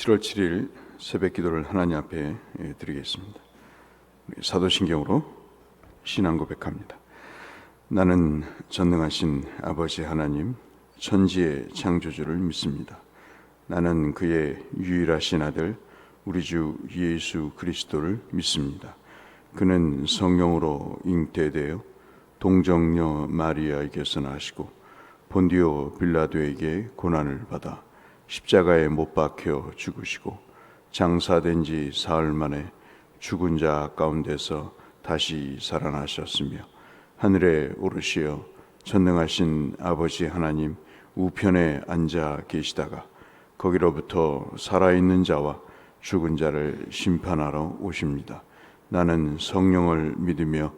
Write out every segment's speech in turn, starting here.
7월 7일 새벽 기도를 하나님 앞에 드리겠습니다. 사도신경으로 신앙 고백합니다. 나는 전능하신 아버지 하나님, 천지의 창조주를 믿습니다. 나는 그의 유일하신 아들 우리 주 예수 그리스도를 믿습니다. 그는 성령으로 잉태되어 동정녀 마리아에게서 나시고 본디오 빌라도에게 고난을 받아 십자가에 못 박혀 죽으시고 장사된 지 사흘 만에 죽은 자 가운데서 다시 살아나셨으며 하늘에 오르시어 전능하신 아버지 하나님 우편에 앉아 계시다가 거기로부터 살아있는 자와 죽은 자를 심판하러 오십니다. 나는 성령을 믿으며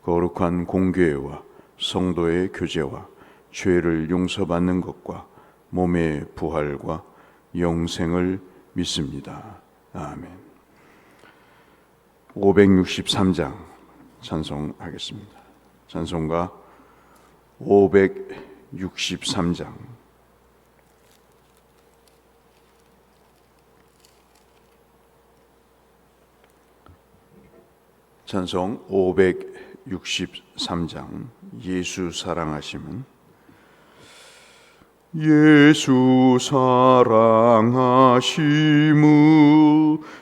거룩한 공교회와 성도의 교제와 죄를 용서받는 것과 몸의 부활과 영생을 믿습니다. 아멘. 563장 찬송하겠습니다. 찬송가 563장. 찬송 563장. 예수 사랑하심은. 예수 사랑하심을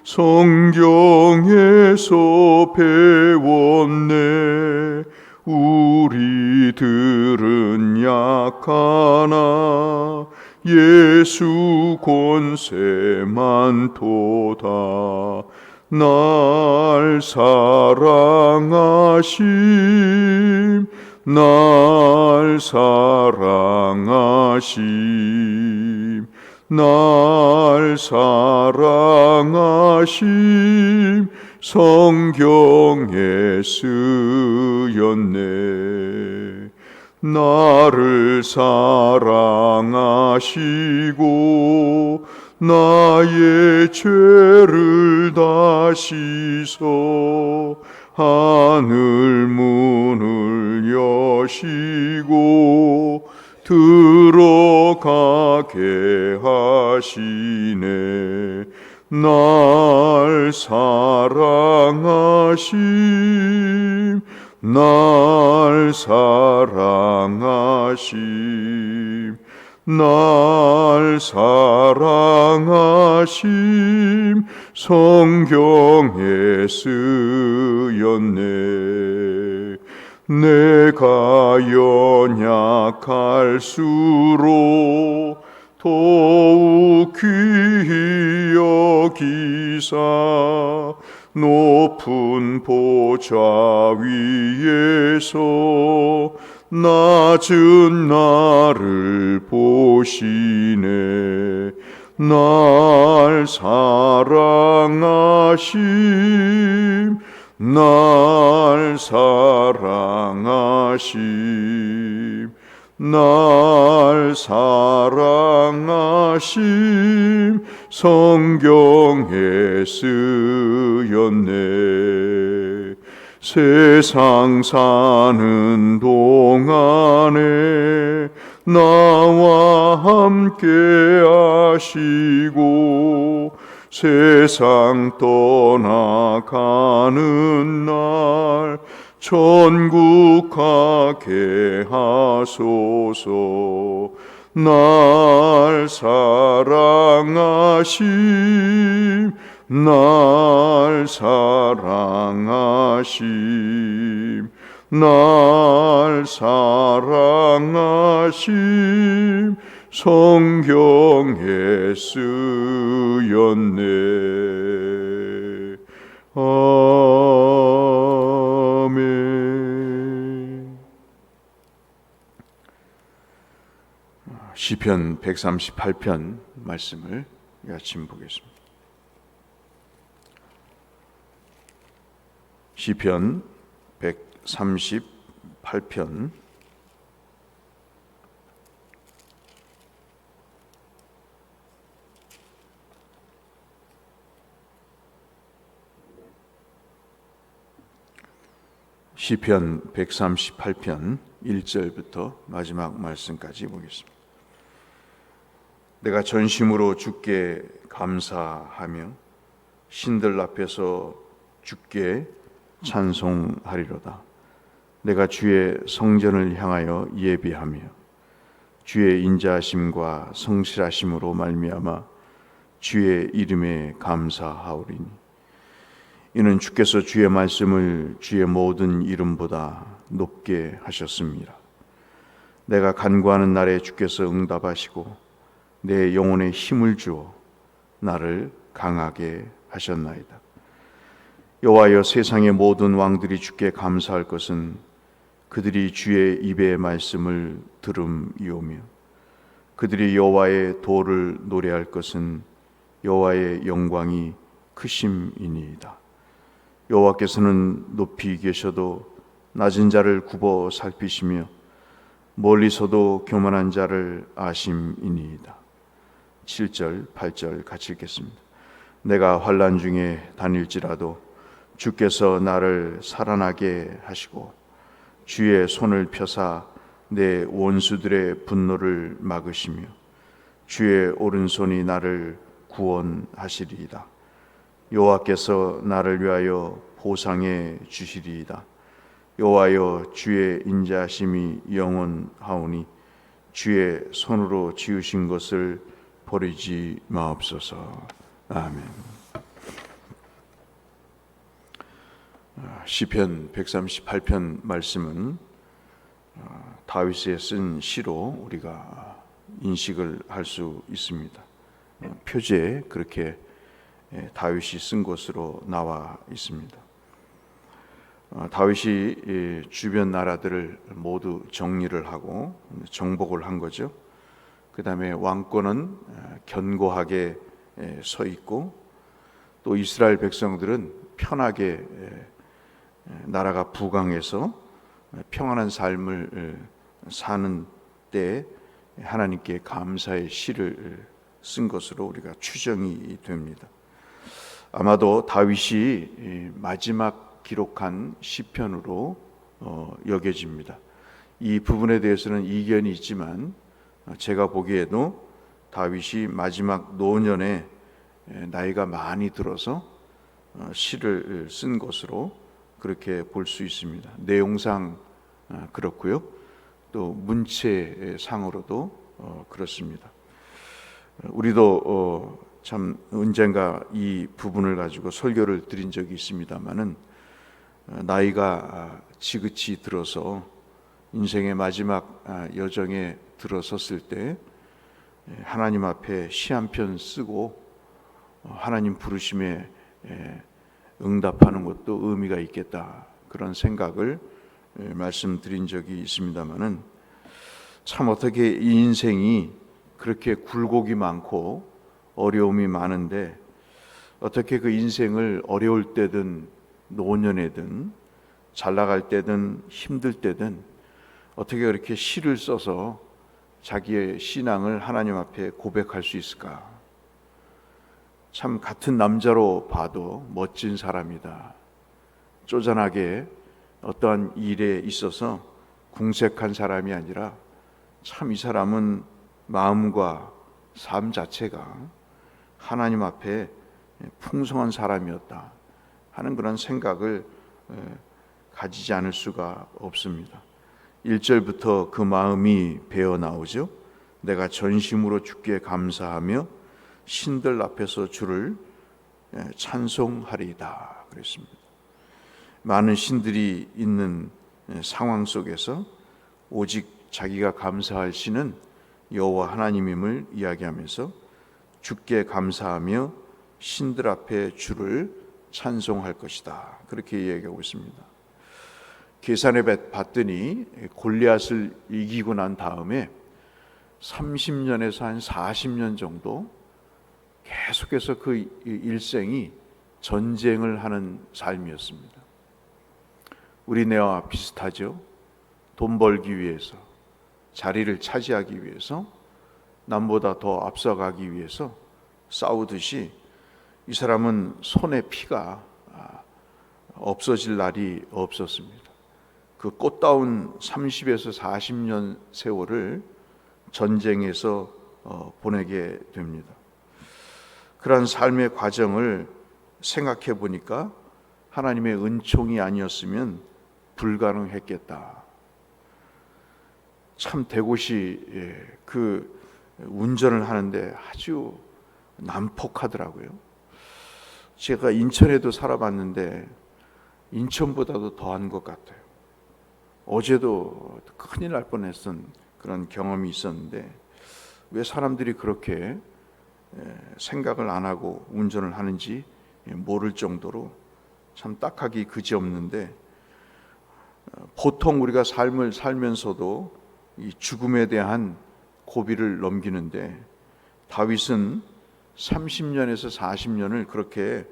성경에서 배웠네. 우리들은 약하나 예수 권세만 도다. 날 사랑하심, 날 사랑하심, 날 사랑하심, 성경에 쓰였네. 나를 사랑하시고 나의 죄를 다 씻어 하늘 문을 여시고 들어가게 하시네. 날 사랑하심, 날 사랑하심, 날 사랑하심, 성경에 쓰였네. 내가 연약할수록 더욱 귀히 여기사 높은 보좌 위에서 낮은 나를 보시네. 날 사랑하심, 날 사랑하심, 날 사랑하심, 성경에 쓰였네. 세상 사는 동안에 나와 함께 하시고 세상 떠나가는 날 천국 가게 하소서. 날 사랑하심, 날 사랑하심, 날 사랑하심, 성경에 쓰였네. 아멘. 시편 138편 말씀을 같이 보겠습니다. 시편 138편 시편 138편 1절부터 마지막 말씀까지 보겠습니다. 내가 전심으로 주께 감사하며 신들 앞에서 주께 찬송하리로다. 내가 주의 성전을 향하여 예비하며 주의 인자하심과 성실하심으로 말미암아 주의 이름에 감사하오리니 이는 주께서 주의 말씀을 주의 모든 이름보다 높게 하셨습니다. 내가 간구하는 날에 주께서 응답하시고 내 영혼에 힘을 주어 나를 강하게 하셨나이다. 여호와여, 세상의 모든 왕들이 주께 감사할 것은 그들이 주의 입의 말씀을 들음이오며 그들이 여호와의 도를 노래할 것은 여호와의 영광이 크심이니이다. 여호와께서는 높이 계셔도 낮은 자를 굽어 살피시며 멀리서도 교만한 자를 아심이니이다. 7절, 8절 같이 읽겠습니다. 내가 환난 중에 다닐지라도 주께서 나를 살아나게 하시고 주의 손을 펴사 내 원수들의 분노를 막으시며 주의 오른손이 나를 구원하시리이다. 여호와께서 나를 위하여 보상해 주시리이다. 여호와여, 주의 인자하심이 영원하오니 주의 손으로 지으신 것을 버리지 마옵소서. 아멘. 시편 138편 말씀은 다윗이 쓴 시로 우리가 인식을 할 수 있습니다. 표제에 그렇게 다윗이 쓴 것으로 나와 있습니다. 다윗이 주변 나라들을 모두 정리를 하고 정복을 한 거죠. 그 다음에 왕권은 견고하게 서 있고 또 이스라엘 백성들은 편하게 나라가 부강해서 평안한 삶을 사는 때 하나님께 감사의 시를 쓴 것으로 우리가 추정이 됩니다. 아마도 다윗이 마지막 기록한 시편으로 여겨집니다. 이 부분에 대해서는 이견이 있지만 제가 보기에도 다윗이 마지막 노년에 나이가 많이 들어서 시를 쓴 것으로 그렇게 볼 수 있습니다. 내용상 그렇고요. 또 문체상으로도 그렇습니다. 우리도 참 언젠가 이 부분을 가지고 설교를 드린 적이 있습니다마는 나이가 지긋이 들어서 인생의 마지막 여정에 들어섰을 때 하나님 앞에 시 한 편 쓰고 하나님 부르심에 응답하는 것도 의미가 있겠다, 그런 생각을 말씀드린 적이 있습니다마는 참 어떻게 이 인생이 그렇게 굴곡이 많고 어려움이 많은데 어떻게 그 인생을 어려울 때든 노년에든 잘 나갈 때든 힘들 때든 어떻게 그렇게 시를 써서 자기의 신앙을 하나님 앞에 고백할 수 있을까? 참 같은 남자로 봐도 멋진 사람이다. 쪼잔하게 어떠한 일에 있어서 궁색한 사람이 아니라 참 이 사람은 마음과 삶 자체가 하나님 앞에 풍성한 사람이었다 하는 그런 생각을 가지지 않을 수가 없습니다. 1절부터 그 마음이 배어 나오죠. 내가 전심으로 주께 감사하며 신들 앞에서 주를 찬송하리이다 그랬습니다. 많은 신들이 있는 상황 속에서 오직 자기가 감사할 신은 여호와 하나님임을 이야기하면서 주께 감사하며 신들 앞에 주를 찬송할 것이다, 그렇게 이야기하고 있습니다. 계산해 봤더니 골리앗을 이기고 난 다음에 30년에서 한 40년 정도 계속해서 그 일생이 전쟁을 하는 삶이었습니다. 우리네와 비슷하죠. 돈 벌기 위해서, 자리를 차지하기 위해서, 남보다 더 앞서가기 위해서 싸우듯이 이 사람은 손에 피가 없어질 날이 없었습니다. 그 꽃다운 30에서 40년 세월을 전쟁에서 보내게 됩니다. 그러한 삶의 과정을 생각해 보니까 하나님의 은총이 아니었으면 불가능했겠다. 참 대곳이 그 운전을 하는데 아주 난폭하더라고요. 제가 인천에도 살아봤는데 인천보다도 더한 것 같아요. 어제도 큰일 날 뻔했던 그런 경험이 있었는데 왜 사람들이 그렇게 생각을 안 하고 운전을 하는지 모를 정도로 참 딱하기 그지없는데, 보통 우리가 삶을 살면서도 이 죽음에 대한 고비를 넘기는데 다윗은 30년에서 40년을 그렇게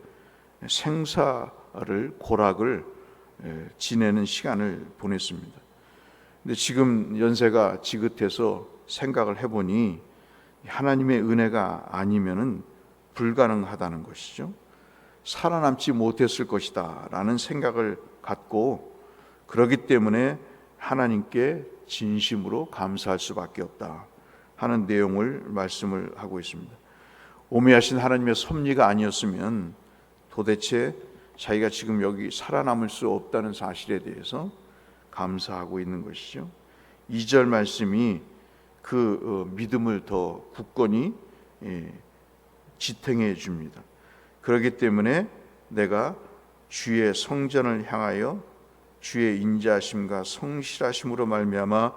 생사를 고락을 지내는 시간을 보냈습니다. 근데 지금 연세가 지긋해서 생각을 해보니 하나님의 은혜가 아니면은 불가능하다는 것이죠. 살아남지 못했을 것이다 라는 생각을 갖고, 그렇기 때문에 하나님께 진심으로 감사할 수밖에 없다 하는 내용을 말씀을 하고 있습니다. 오묘하신 하나님의 섭리가 아니었으면 도대체 자기가 지금 여기 살아남을 수 없다는 사실에 대해서 감사하고 있는 것이죠. 2절 말씀이 그 믿음을 더 굳건히 지탱해 줍니다. 그렇기 때문에 내가 주의 성전을 향하여 주의 인자하심과 성실하심으로 말미암아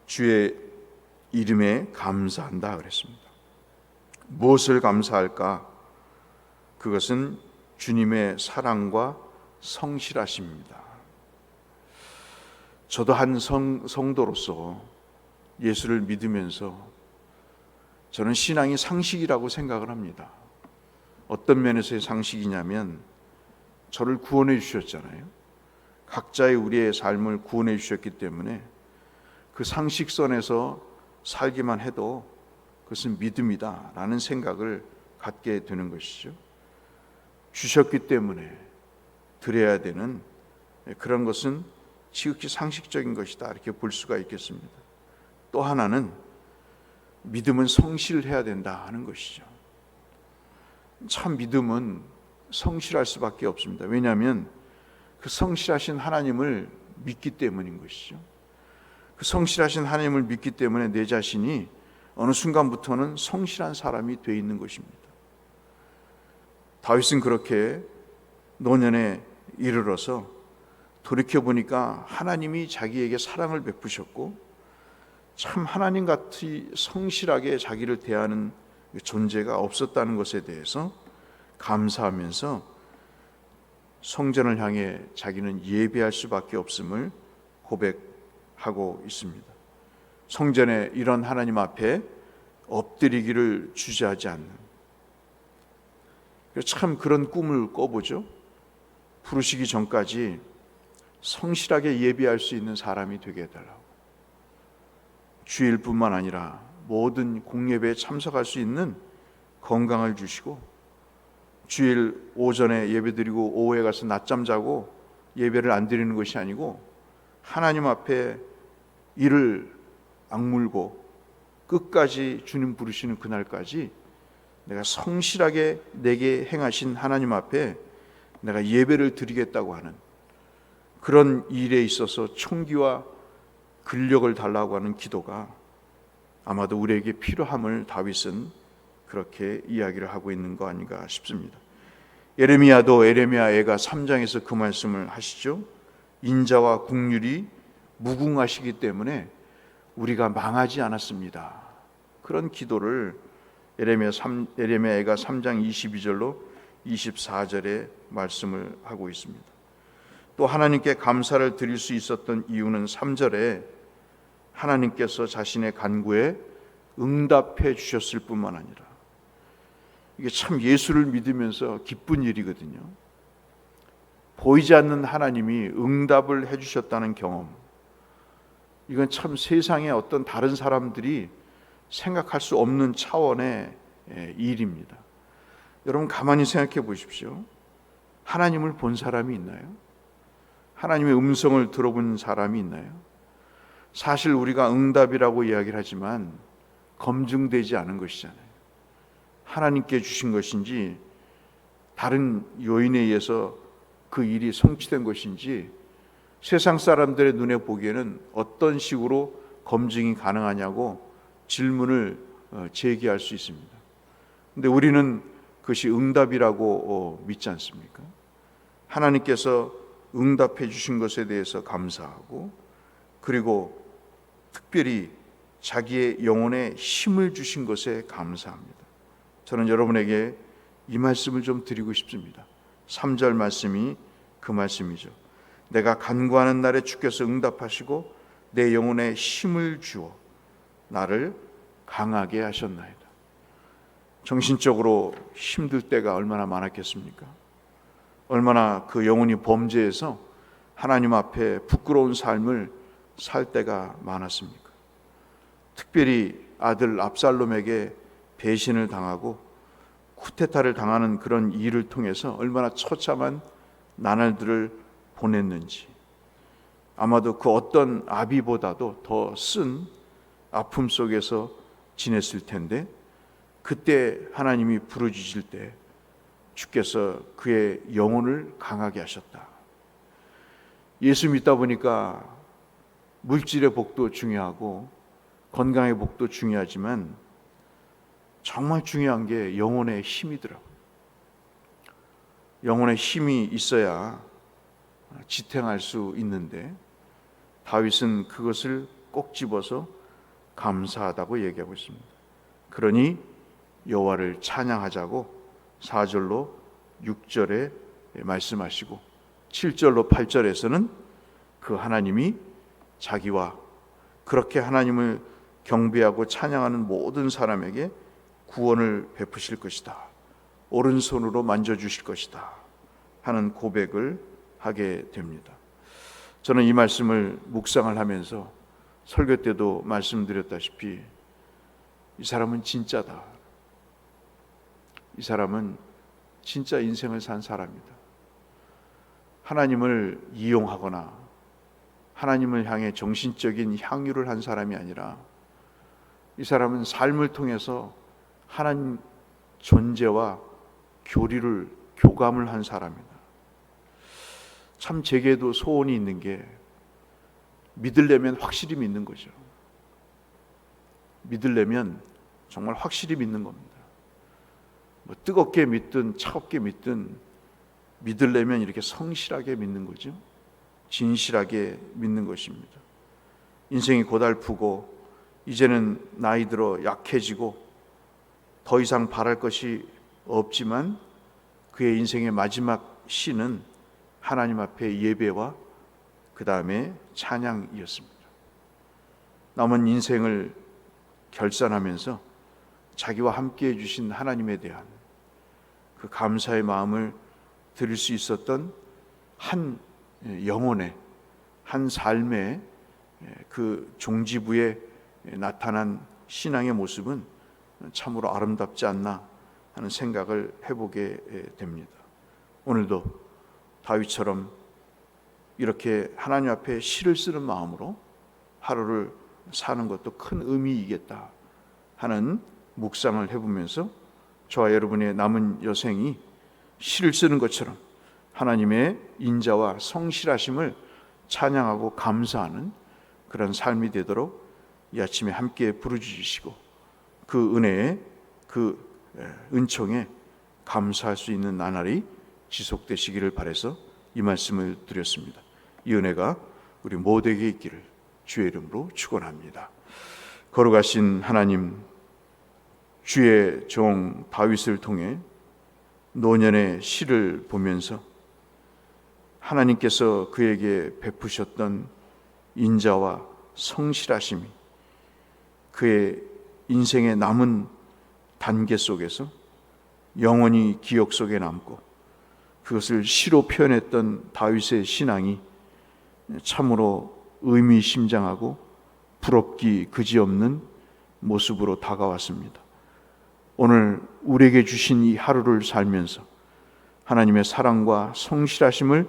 주의 이름에 감사한다 그랬습니다. 무엇을 감사할까? 그것은 주님의 사랑과 성실하심입니다. 저도 한 성도로서 예수를 믿으면서 저는 신앙이 상식이라고 생각을 합니다. 어떤 면에서의 상식이냐면, 저를 구원해 주셨잖아요. 각자의 우리의 삶을 구원해 주셨기 때문에 그 상식선에서 살기만 해도 그것은 믿음이다 라는 생각을 갖게 되는 것이죠. 주셨기 때문에 드려야 되는 그런 것은 지극히 상식적인 것이다 이렇게 볼 수가 있겠습니다. 또 하나는 믿음은 성실해야 된다 하는 것이죠. 참 믿음은 성실할 수밖에 없습니다. 왜냐하면 그 성실하신 하나님을 믿기 때문인 것이죠. 그 성실하신 하나님을 믿기 때문에 내 자신이 어느 순간부터는 성실한 사람이 되어 있는 것입니다. 다윗은 그렇게 노년에 이르러서 돌이켜보니까 하나님이 자기에게 사랑을 베푸셨고 참 하나님같이 성실하게 자기를 대하는 존재가 없었다는 것에 대해서 감사하면서 성전을 향해 자기는 예배할 수밖에 없음을 고백하고 있습니다. 성전에 이런 하나님 앞에 엎드리기를 주저하지 않는, 참 그런 꿈을 꿔보죠. 부르시기 전까지 성실하게 예배할 수 있는 사람이 되게 해달라고. 주일뿐만 아니라 모든 공예배에 참석할 수 있는 건강을 주시고, 주일 오전에 예배드리고 오후에 가서 낮잠 자고 예배를 안 드리는 것이 아니고 하나님 앞에 이를 악물고 끝까지 주님 부르시는 그날까지 내가 성실하게 내게 행하신 하나님 앞에 내가 예배를 드리겠다고 하는 그런 일에 있어서 총기와 근력을 달라고 하는 기도가 아마도 우리에게 필요함을 다윗은 그렇게 이야기를 하고 있는 거 아닌가 싶습니다. 예레미야도 에레미야 애가 3장에서 그 말씀을 하시죠. 인자와 국률이 무궁하시기 때문에 우리가 망하지 않았습니다. 그런 기도를 에레미야 애가 3장 22절로 24절에 말씀을 하고 있습니다. 또 하나님께 감사를 드릴 수 있었던 이유는 3절에 하나님께서 자신의 간구에 응답해 주셨을 뿐만 아니라, 이게 참 예수를 믿으면서 기쁜 일이거든요. 보이지 않는 하나님이 응답을 해 주셨다는 경험, 이건 참 세상에 어떤 다른 사람들이 생각할 수 없는 차원의 일입니다. 여러분 가만히 생각해 보십시오. 하나님을 본 사람이 있나요? 하나님의 음성을 들어본 사람이 있나요? 사실 우리가 응답이라고 이야기를 하지만 검증되지 않은 것이잖아요. 하나님께 주신 것인지 다른 요인에 의해서 그 일이 성취된 것인지 세상 사람들의 눈에 보기에는 어떤 식으로 검증이 가능하냐고 질문을 제기할 수 있습니다. 근데 우리는 그것이 응답이라고 믿지 않습니까? 하나님께서 응답해 주신 것에 대해서 감사하고, 그리고 특별히 자기의 영혼에 힘을 주신 것에 감사합니다. 저는 여러분에게 이 말씀을 좀 드리고 싶습니다. 3절 말씀이 그 말씀이죠. 내가 간구하는 날에 주께서 응답하시고 내 영혼에 힘을 주어 나를 강하게 하셨나이다. 정신적으로 힘들 때가 얼마나 많았겠습니까? 얼마나 그 영혼이 범죄해서 하나님 앞에 부끄러운 삶을 살 때가 많았습니까? 특별히 아들 압살롬에게 배신을 당하고 쿠데타를 당하는 그런 일을 통해서 얼마나 처참한 나날들을 보냈는지, 아마도 그 어떤 아비보다도 더 쓴 아픔 속에서 지냈을 텐데, 그때 하나님이 부르짖을 때 주께서 그의 영혼을 강하게 하셨다. 예수 믿다 보니까 물질의 복도 중요하고 건강의 복도 중요하지만 정말 중요한 게 영혼의 힘이더라고요. 영혼의 힘이 있어야 지탱할 수 있는데 다윗은 그것을 꼭 집어서 감사하다고 얘기하고 있습니다. 그러니 여호와를 찬양하자고 4절로 6절에 말씀하시고 7절로 8절에서는 그 하나님이 자기와 그렇게 하나님을 경배하고 찬양하는 모든 사람에게 구원을 베푸실 것이다, 오른손으로 만져주실 것이다 하는 고백을 하게 됩니다. 저는 이 말씀을 묵상을 하면서 설교 때도 말씀드렸다시피 이 사람은 진짜다, 이 사람은 진짜 인생을 산 사람이다. 하나님을 이용하거나 하나님을 향해 정신적인 향유를 한 사람이 아니라 이 사람은 삶을 통해서 하나님 존재와 교감을 한 사람이다. 참 제게도 소원이 있는 게, 믿으려면 확실히 믿는 거죠. 믿으려면 정말 확실히 믿는 겁니다. 뭐 뜨겁게 믿든 차갑게 믿든 믿으려면 이렇게 성실하게 믿는 거죠. 진실하게 믿는 것입니다. 인생이 고달프고 이제는 나이 들어 약해지고 더 이상 바랄 것이 없지만 그의 인생의 마지막 시는 하나님 앞에 예배와 그 다음에 찬양이었습니다. 남은 인생을 결산하면서 자기와 함께 해주신 하나님에 대한 그 감사의 마음을 드릴 수 있었던 한 영혼의, 한 삶의 그 종지부에 나타난 신앙의 모습은 참으로 아름답지 않나 하는 생각을 해보게 됩니다. 오늘도 다윗처럼 이렇게 하나님 앞에 시를 쓰는 마음으로 하루를 사는 것도 큰 의미이겠다 하는 묵상을 해보면서 저와 여러분의 남은 여생이 시를 쓰는 것처럼 하나님의 인자와 성실하심을 찬양하고 감사하는 그런 삶이 되도록 이 아침에 함께 부르짖으시고 그 은혜에, 그 은총에 감사할 수 있는 나날이 지속되시기를 바라서 이 말씀을 드렸습니다. 이 은혜가 우리 모두에게 있기를 주의 이름으로 축원합니다. 거룩하신 하나님, 주의 종 다윗을 통해 노년의 시를 보면서 하나님께서 그에게 베푸셨던 인자와 성실하심이 그의 인생의 남은 단계 속에서 영원히 기억 속에 남고 그것을 시로 표현했던 다윗의 신앙이 참으로 의미심장하고 부럽기 그지없는 모습으로 다가왔습니다. 오늘 우리에게 주신 이 하루를 살면서 하나님의 사랑과 성실하심을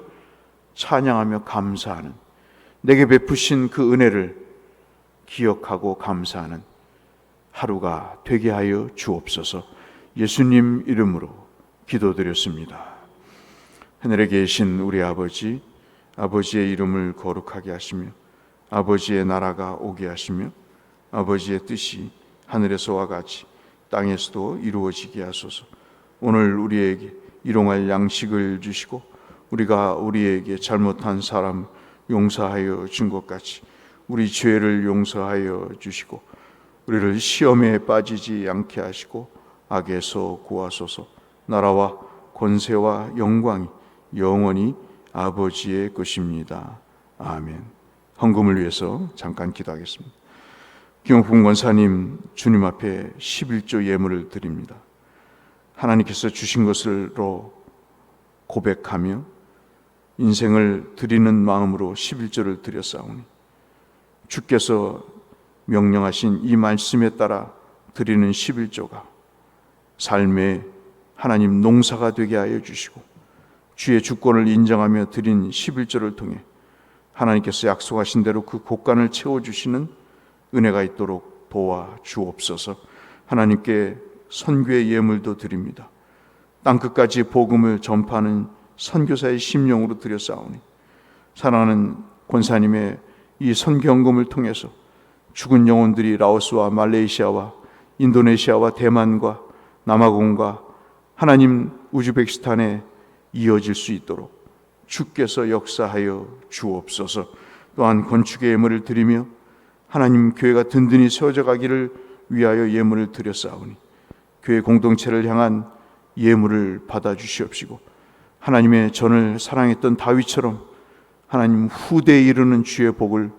찬양하며 감사하는, 내게 베푸신 그 은혜를 기억하고 감사하는 하루가 되게 하여 주옵소서. 예수님 이름으로 기도드렸습니다. 하늘에 계신 우리 아버지, 아버지의 이름을 거룩하게 하시며 아버지의 나라가 오게 하시며 아버지의 뜻이 하늘에서와 같이 땅에서도 이루어지게 하소서. 오늘 우리에게 일용할 양식을 주시고 우리가 우리에게 잘못한 사람 용서하여 준 것 같이 우리 죄를 용서하여 주시고 우리를 시험에 빠지지 않게 하시고 악에서 구하소서. 나라와 권세와 영광이 영원히 아버지의 것입니다. 아멘. 헌금을 위해서 잠깐 기도하겠습니다. 김용품 권사님, 주님 앞에 11조 예물을 드립니다. 하나님께서 주신 것으로 고백하며 인생을 드리는 마음으로 11조를 드렸사오니 주께서 명령하신 이 말씀에 따라 드리는 11조가 삶의 하나님 농사가 되게 하여 주시고 주의 주권을 인정하며 드린 11조를 통해 하나님께서 약속하신 대로 그 곳간을 채워주시는 은혜가 있도록 도와 주옵소서. 하나님께 선교의 예물도 드립니다. 땅끝까지 복음을 전파하는 선교사의 심령으로 드렸사오니 사랑하는 권사님의 이 선교헌금을 통해서 죽은 영혼들이 라오스와 말레이시아와 인도네시아와 대만과 남아공과 하나님 우즈베키스탄에 이어질 수 있도록 주께서 역사하여 주옵소서. 또한 건축의 예물을 드리며 하나님 교회가 든든히 세워져 가기를 위하여 예물을 드렸사오니 교회 공동체를 향한 예물을 받아주시옵시고 하나님의 전을 사랑했던 다윗처럼 하나님 후대에 이르는 주의 복을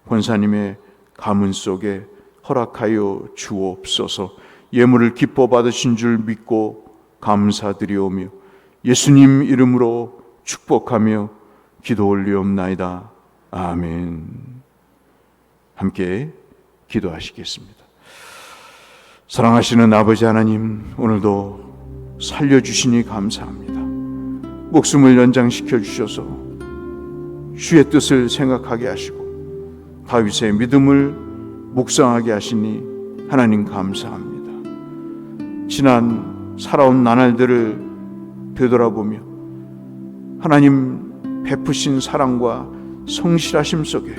권사님의 가문 속에 허락하여 주옵소서. 예물을 기뻐 받으신 줄 믿고 감사드리오며 예수님 이름으로 축복하며 기도 올리옵나이다. 아멘. 함께 기도하시겠습니다. 사랑하시는 아버지 하나님, 오늘도 살려주시니 감사합니다. 목숨을 연장시켜 주셔서 주의 뜻을 생각하게 하시고 다윗의 믿음을 묵상하게 하시니 하나님 감사합니다. 지난 살아온 나날들을 되돌아보며 하나님 베푸신 사랑과 성실하심 속에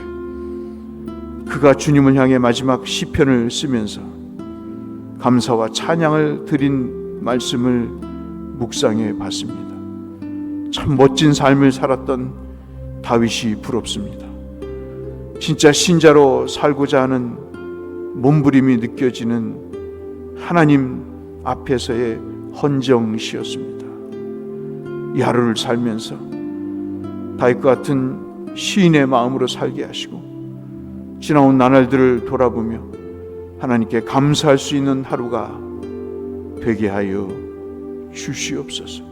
그가 주님을 향해 마지막 시편을 쓰면서 감사와 찬양을 드린 말씀을 묵상해 봤습니다. 참 멋진 삶을 살았던 다윗이 부럽습니다. 진짜 신자로 살고자 하는 몸부림이 느껴지는 하나님 앞에서의 헌정시였습니다. 이 하루를 살면서 다윗과 같은 시인의 마음으로 살게 하시고 지나온 나날들을 돌아보며 하나님께 감사할 수 있는 하루가 되게 하여 주시옵소서.